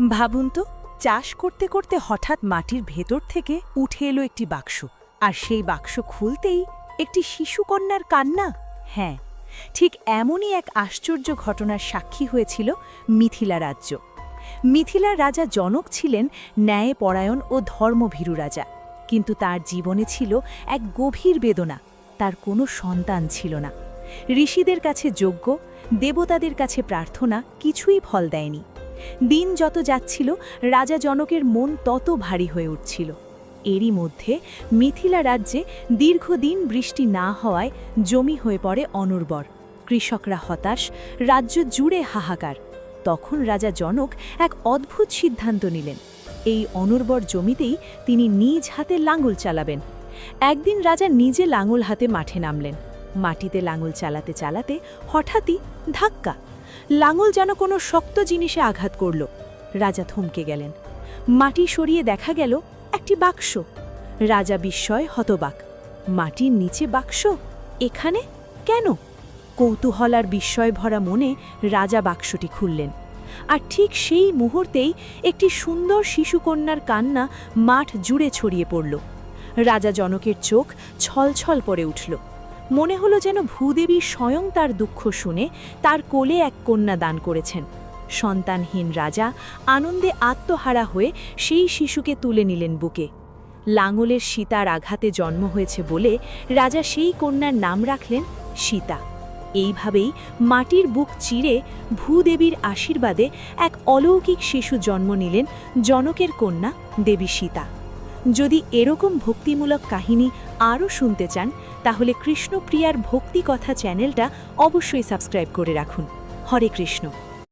ভাবুন তো, চাষ করতে করতে হঠাৎ মাটির ভেতর থেকে উঠে এলো একটি বাক্স, আর সেই বাক্স খুলতেই একটি শিশুকন্যার কান্না। হ্যাঁ, ঠিক এমনই এক আশ্চর্য ঘটনার সাক্ষী হয়েছিল মিথিলা রাজ্য। মিথিলার রাজা জনক ছিলেন ন্যায়পরায়ণ ও ধর্মভীরু রাজা, কিন্তু তার জীবনে ছিল এক গভীর বেদনা। তার কোনো সন্তান ছিল না। ঋষিদের কাছে যজ্ঞ, দেবতাদের কাছে প্রার্থনা কিছুই ফল দেয়নি। দিন যত যাচ্ছিল, রাজা জনকের মন তত ভারী হয়ে উঠছিল। এরই মধ্যে মিথিলা রাজ্যে দীর্ঘদিন বৃষ্টি না হওয়ায় জমি হয়ে পড়ে অনুর্বর। কৃষকরা হতাশ, রাজ্য জুড়ে হাহাকার। তখন রাজা জনক এক অদ্ভুত সিদ্ধান্ত নিলেন। এই অনুর্বর জমিতেই তিনি নিজ হাতে লাঙল চালাবেন। একদিন রাজা নিজে লাঙল হাতে মাঠে নামলেন। মাটিতে লাঙল চালাতে চালাতে হঠাৎই ধাক্কা। লাঙল যেন কোনো শক্ত জিনিসে আঘাত করল। রাজা থমকে গেলেন। মাটি সরিয়ে দেখা গেল একটি বাক্স। রাজা বিস্ময় হতবাক। মাটির নিচে বাক্স? এখানে কেন? কৌতূহল আর বিস্ময় ভরা মনে রাজা বাক্সটি খুললেন। আর ঠিক সেই মুহূর্তেই একটি সুন্দর শিশুকন্যার কান্না মাঠ জুড়ে ছড়িয়ে পড়ল। রাজা জনকের চোখ ছলছল করে উঠল। মনে হলো যেন ভূদেবী স্বয়ং তার দুঃখ শুনে তার কোলে এক কন্যা দান করেছেন। সন্তানহীন রাজা আনন্দে আত্মহারা হয়ে সেই শিশুকে তুলে নিলেন বুকে। লাঙলের সীতার আঘাতে জন্ম হয়েছে বলে রাজা সেই কন্যার নাম রাখলেন সীতা। এইভাবেই মাটির বুক চিরে ভূদেবীর আশীর্বাদে এক অলৌকিক শিশু জন্ম নিলেন জনকের কন্যা দেবী সীতা। যদি এরকম ভক্তিমূলক কাহিনী আরও শুনতে চান, তাহলে কৃষ্ণপ্রিয়ার ভক্তি কথা চ্যানেলটা অবশ্যই সাবস্ক্রাইব করে রাখুন। হরে কৃষ্ণ।